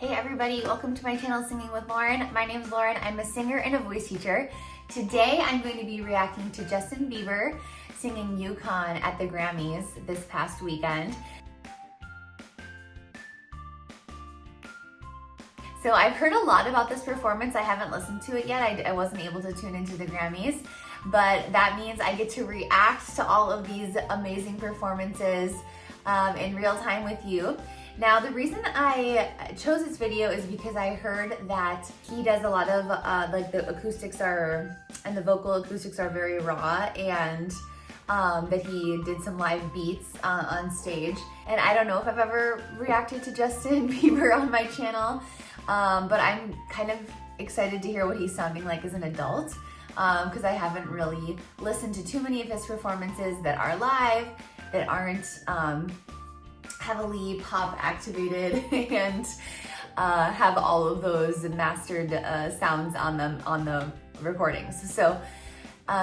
Hey everybody, welcome to my channel Singing with Lauren. My name is Lauren, I'm a singer and a voice teacher. Today I'm going to be reacting to Justin Bieber singing Yukon at the Grammys this past weekend. So I've heard a lot about this performance. I haven't listened to it yet. I wasn't able to tune into the Grammys, but that means I get to react to all of these amazing performances in real time with you. Now, the reason I chose this video is because I heard that he does a lot of, like the acoustics are, and the vocal acoustics are very raw, and that he did some live beats on stage. And I don't know if I've ever reacted to Justin Bieber on my channel, but I'm kind of excited to hear what he's sounding like as an adult, because I haven't really listened to too many of his performances that are live, that aren't heavily pop activated and have all of those mastered sounds on them on the recordings. So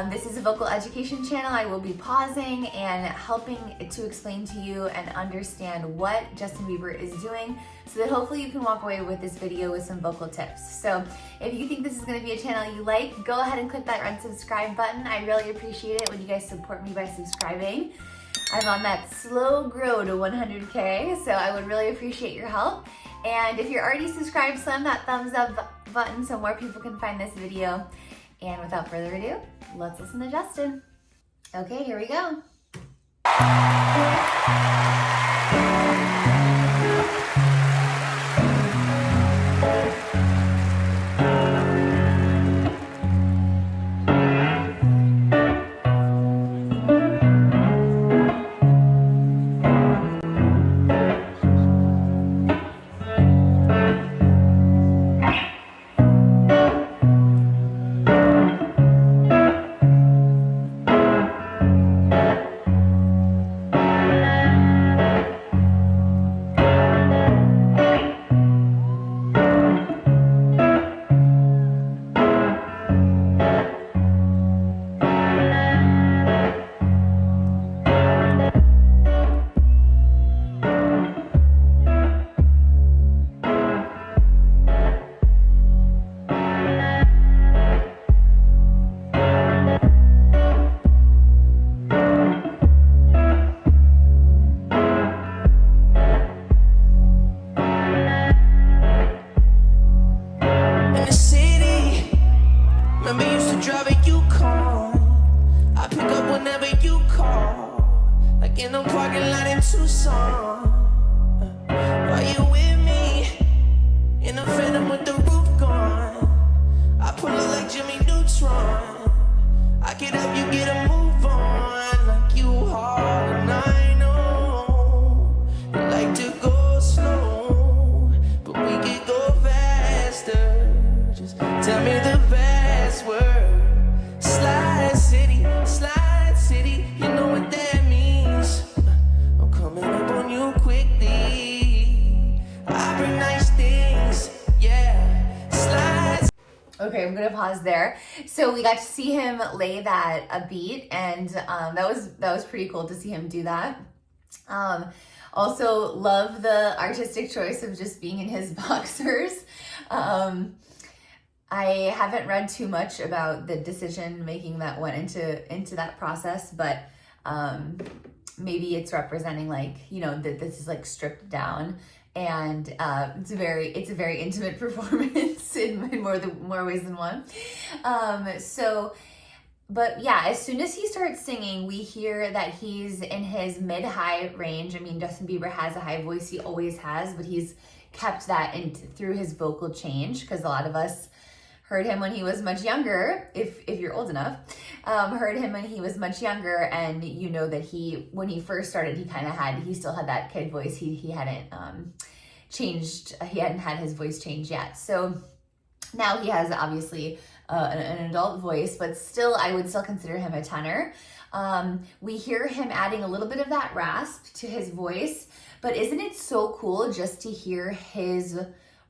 this is a vocal education channel. I will be pausing and helping to explain to you and understand what Justin Bieber is doing so that hopefully you can walk away with this video with some vocal tips. So if you think this is going to be a channel you like, go ahead and click that red subscribe button. I really appreciate it when you guys support me by subscribing. I'm on that slow grow to 100K, so I would really appreciate your help. And if you're already subscribed, slam that thumbs up button so more people can find this video. And without further ado, let's listen to Justin. Okay, here we go. Drive a Yukon. I pick up whenever you call, like in the parking lot in Tucson. Are you with me? In a Phantom with the roof gone. I pull up like Jimmy Neutron. I get up, you get a move on. Like you hard and I know you like to go slow, but we can go faster. Just tell me the password. Slide city, you know what that means. I'm coming up on you quickly. I bring nice things, yeah. Slide. Okay, I'm gonna pause there. So we got to see him lay a beat, and that was pretty cool to see him do that. Also love the artistic choice of just being in his boxers. I haven't read too much about the decision making that went into that process, but maybe it's representing, like, you know, that this is like stripped down, and it's a very intimate performance in more ways than one. But yeah, as soon as he starts singing, we hear that he's in his mid-high range. I mean, Justin Bieber has a high voice, he always has, but he's kept that through his vocal change, because a lot of us heard him when he was much younger, if you're old enough, heard him when he was much younger, and you know that when he first started, he still had that kid voice. He hadn't changed, he hadn't had his voice change yet. So now he has obviously an adult voice, but still, I would still consider him a tenor. We hear him adding a little bit of that rasp to his voice, but isn't it so cool just to hear his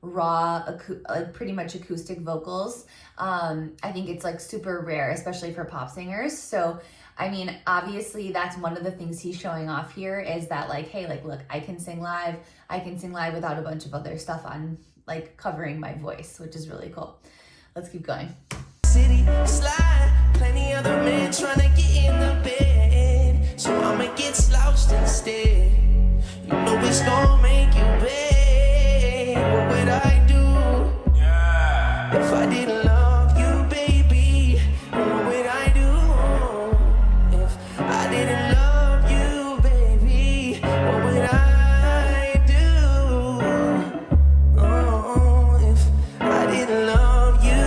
raw, like pretty much acoustic vocals? I think it's like super rare, especially for pop singers. So I mean, obviously that's one of the things he's showing off here is that like, hey, like, look, I can sing live. I can sing live without a bunch of other stuff on, like, covering my voice, which is really cool. Let's keep going. City slide, plenty other men trying to get in the bed, so I'ma get slouched instead. You know it's gonna make you beg. What would I do if I didn't love you, baby? What would I do if I didn't love you, baby? What would I do? Oh, if I didn't love you.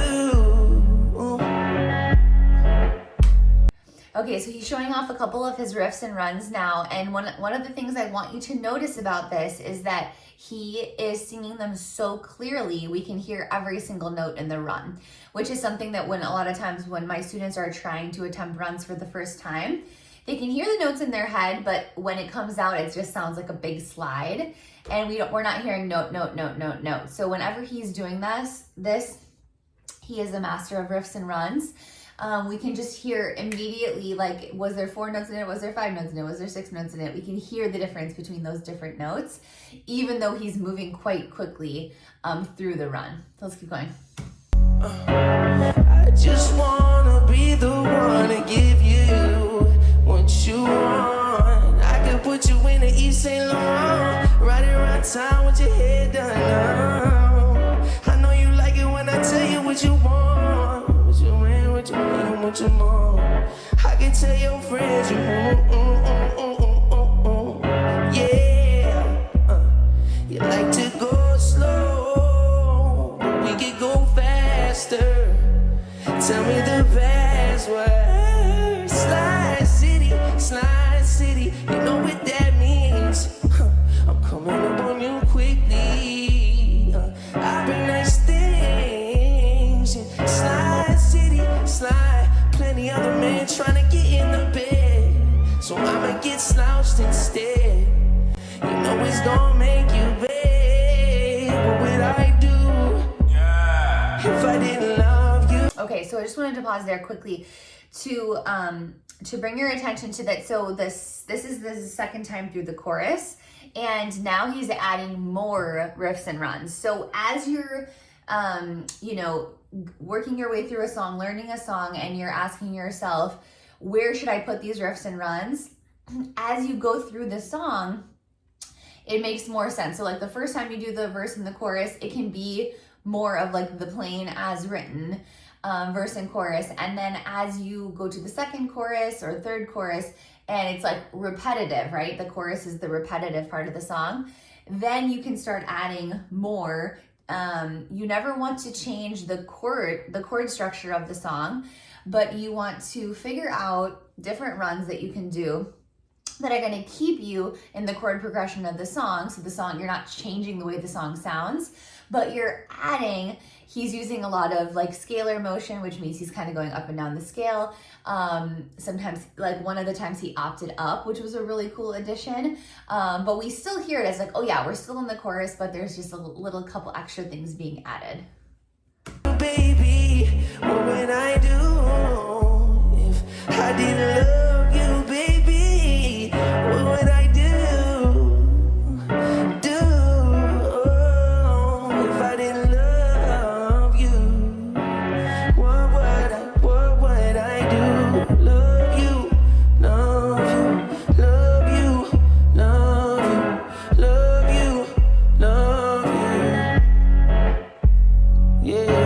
Okay, so he's showing off a couple of his riffs and runs now, and one of the things I want you to notice about this is that he is singing them so clearly we can hear every single note in the run, which is something that when a lot of times when my students are trying to attempt runs for the first time, they can hear the notes in their head, but when it comes out, it just sounds like a big slide, and we're not hearing note, note, note, note, note. So whenever he's doing this, he is a master of riffs and runs. We can just hear immediately, like, was there 4 notes in it? Was there 5 notes in it? Was there 6 notes in it? We can hear the difference between those different notes, even though he's moving quite quickly through the run. So let's keep going. I just wanna be the one to give you what you want. I could put you in the East St. Laurent, riding around town with your head done now. I know you like it when I tell you what you want. What you mean, what you mean, what you want. I can tell your friends you yeah. You like to go slow, but we could go faster. Tell me the password. Slide city, you know what that means. I'm coming up on you quickly. I bring nice things. Slide city, slide. Plenty other men trying to get in the bed, so I'ma get slouched instead. You know it's gonna make you beg. What would I do if I didn't love you? Okay, so I just wanted to pause there quickly to bring your attention to that. So this is the second time through the chorus, and now he's adding more riffs and runs. So as you're working your way through a song, learning a song, and you're asking yourself, where should I put these riffs and runs? As you go through the song, it makes more sense. So like the first time you do the verse and the chorus, it can be more of like the plain as written verse and chorus. And then as you go to the second chorus or third chorus, and it's like repetitive, right? The chorus is the repetitive part of the song. Then you can start adding more. You never want to change the chord structure of the song, but you want to figure out different runs that you can do that are going to keep you in the chord progression of the song. So the song, you're not changing the way the song sounds, but you're adding, he's using a lot of like scalar motion, which means he's kind of going up and down the scale. Sometimes, like one of the times he opted up, which was a really cool addition. But we still hear it as like, oh yeah, we're still in the chorus, but there's just a little couple extra things being added. Baby, what would I do if I didn't love you, baby? What would I do if I didn't love you? What would I do? Love you, love you, love you, love you, love you, love you. Yeah.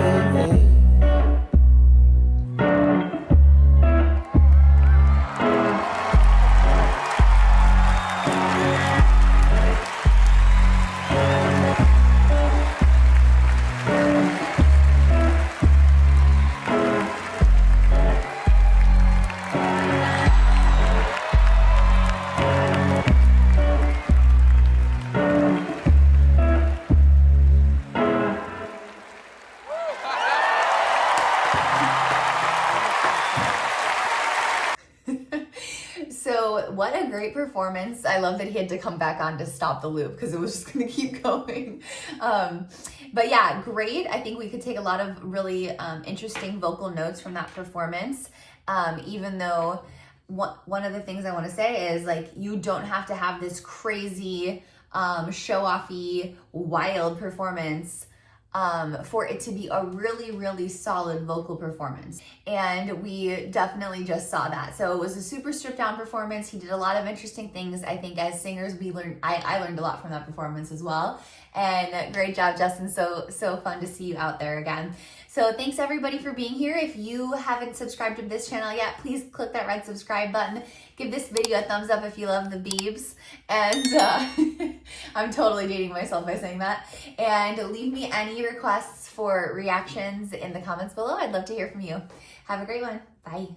So what a great performance. I love that he had to come back on to stop the loop because it was just going to keep going. But yeah, great. I think we could take a lot of really interesting vocal notes from that performance. Even though one of the things I want to say is like, you don't have to have this crazy, show-offy, wild performance for it to be a really, really solid vocal performance. And we definitely just saw that. So it was a super stripped down performance. He did a lot of interesting things. I think as singers, I learned a lot from that performance as well. And great job, Justin. So fun to see you out there again. So thanks everybody for being here. If you haven't subscribed to this channel yet, please click that red subscribe button. Give this video a thumbs up if you love the Biebs. And I'm totally dating myself by saying that. And leave me any requests for reactions in the comments below. I'd love to hear from you. Have a great one. Bye.